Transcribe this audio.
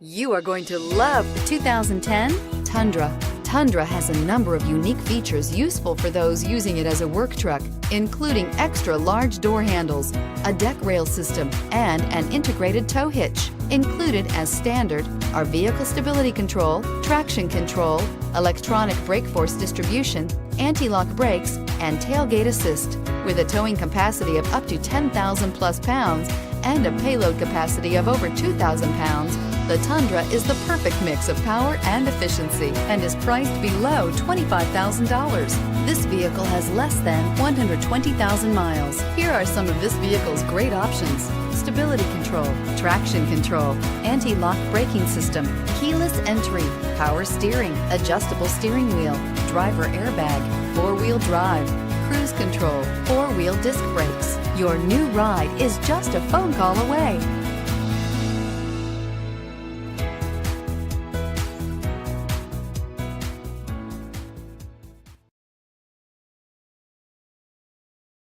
You are going to love the 2010 Tundra. Tundra has a number of unique features useful for those using it as a work truck, including extra large door handles, a deck rail system, and an integrated tow hitch. Included as standard are vehicle stability control, traction control, electronic brake force distribution, anti-lock brakes, and tailgate assist. With a towing capacity of up to 10,000 plus pounds and a payload capacity of over 2,000 pounds, the Tundra is the perfect mix of power and efficiency and is priced below $25,000. This vehicle has less than 120,000 miles. Here are some of this vehicle's great options: stability control, traction control, anti-lock braking system, keyless entry, power steering, adjustable steering wheel, driver airbag, four-wheel drive, cruise control, four-wheel disc brakes. Your new ride is just a phone call away.